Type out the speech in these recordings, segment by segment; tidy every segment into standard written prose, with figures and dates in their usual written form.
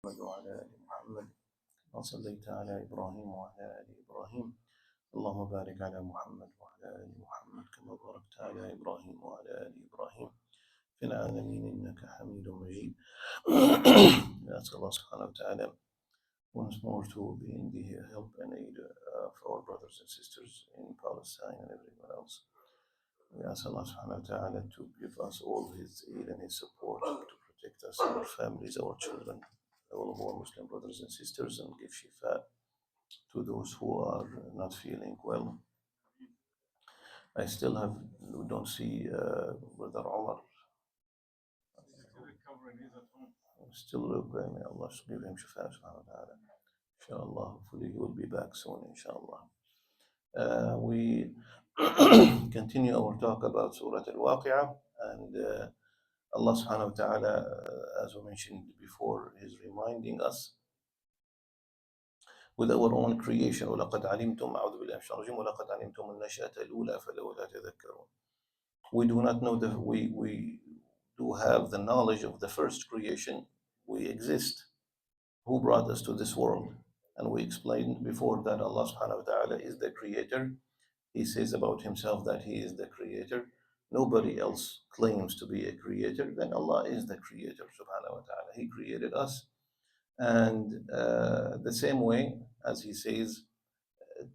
محمد وعلى آل محمد كما صليت على إبراهيم وعلى آل إبراهيم. اللهم بارك على محمد وعلى آل محمد كما باركت على إبراهيم وعلى آل إبراهيم في العالمين إنك حميد مجيد. We ask Allah subhanahu wa ta'ala once more to be in the help and aid of our brothers and sisters in Palestine and everywhere else. We ask Allah subhanahu wa ta'ala to give us all His aid and His support to protect us, our families, our children, all of our Muslim brothers and sisters, and give shifa to those who are not feeling well. I still don't see Brother Omar. Still recovering. May Allah give him shifa subhanahu wa ta'ala. Inshallah, hopefully he will be back soon, inshallah. We continue our talk about Surah Al-Waqi'ah, and Allah subhanahu wa ta'ala, as we mentioned before, is reminding us with our own creation. وَلَقَدْ عَلِمْتُمْ أعوذ بالله من الشيطان الرجيم وَلَقَدْ عَلِمْتُمُ النَّشْأَةَ الْأُولَى فَلَوْلَا تَذَكَّرُونَ. We do not know that we do have the knowledge of the first creation. We exist. Who brought us to this world? And we explained before that Allah subhanahu wa ta'ala is the creator. He says about himself that he is the creator. Nobody else claims to be a creator. Then Allah is the creator subhanahu wa ta'ala. He created us. And the same way as he says,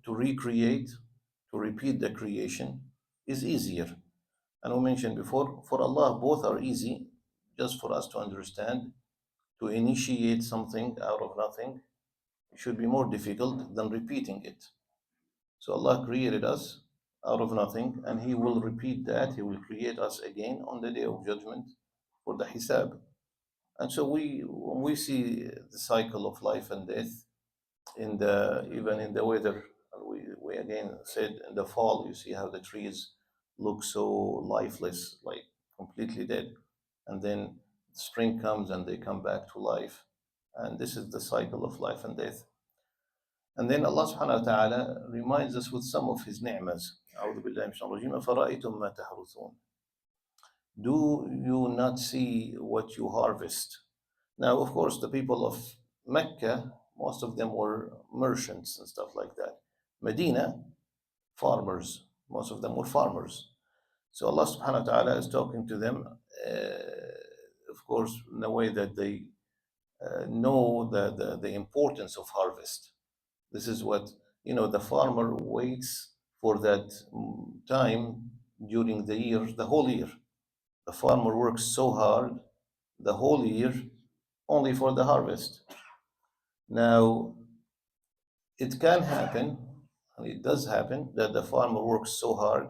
to recreate, to repeat the creation is easier. And we mentioned before, for Allah, both are easy. Just for us to understand, to initiate something out of nothing, it should be more difficult than repeating it. So Allah created us out of nothing, and He will repeat that. He will create us again on the day of judgment for the hisab. And so when we see the cycle of life and death, even in the weather, we again said in the fall, you see how the trees look so lifeless, like completely dead, and then spring comes and they come back to life, and this is the cycle of life and death. And then Allah subhanahu wa ta'ala reminds us with some of His ni'mas. أعوذ بالله من الشيطان الرجيم أفرأيتم ما تحرثون. Do you not see what you harvest? Now, of course, the people of Mecca, most of them were merchants and stuff like that. Medina, farmers, most of them were farmers. So Allah subhanahu wa ta'ala is talking to them, of course, in a way that they know the importance of harvest. This is what, the farmer waits for that time during the year, the whole year. The farmer works so hard the whole year only for the harvest. Now, it can happen, and it does happen, that the farmer works so hard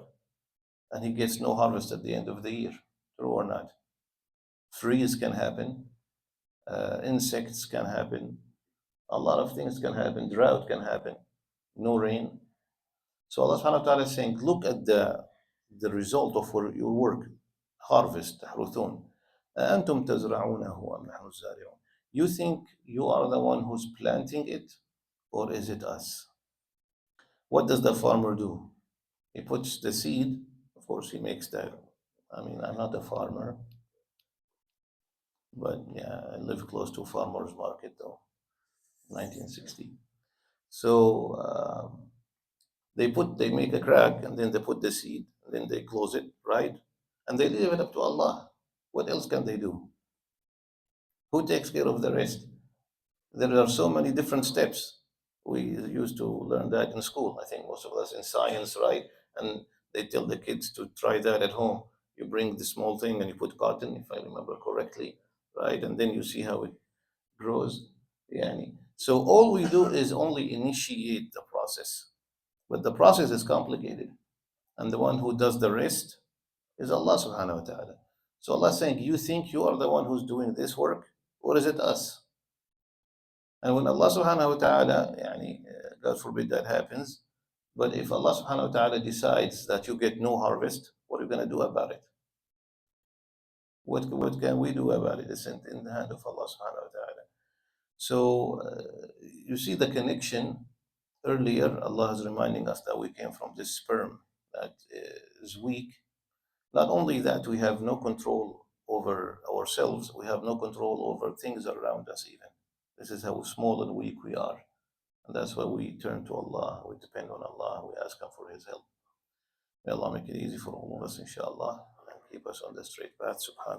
and he gets no harvest at the end of the year. True or not? Freeze can happen, insects can happen, a lot of things can happen, drought can happen, no rain. So Allah subhanahu wa ta'ala is saying, look at the result of your work, harvest, تحرثون. أأنتم تزرعونه أم نحن الزارعون. You think you are the one who's planting it, or is it us? What does the farmer do? He puts the seed, of course he makes that. I'm not a farmer, but yeah, I live close to a farmer's market though, 1960. So they make a crack, and then they put the seed, and then they close it, right? And they leave it up to Allah. What else can they do? Who takes care of the rest? There are so many different steps. We used to learn that in school, I think most of us in science, right? And they tell the kids to try that at home. You bring the small thing and you put cotton, if I remember correctly, right? And then you see how it grows. Yani. So all we do is only initiate the process. But the process is complicated. And the one who does the rest is Allah subhanahu wa ta'ala. So Allah is saying, you think you are the one who's doing this work, or is it us? And when Allah subhanahu wa ta'ala, God forbid that happens, but if Allah subhanahu wa ta'ala decides that you get no harvest, what are you going to do about it? What can we do about it? It's in the hand of Allah subhanahu wa ta'ala. So you see the connection. Earlier, Allah is reminding us that we came from this sperm that is weak. Not only that, we have no control over ourselves, we have no control over things around us even. This is how small and weak we are. And that's why we turn to Allah, we depend on Allah, we ask Him for His help. May Allah make it easy for all of us, inshallah, and keep us on the straight path. Subhanallah.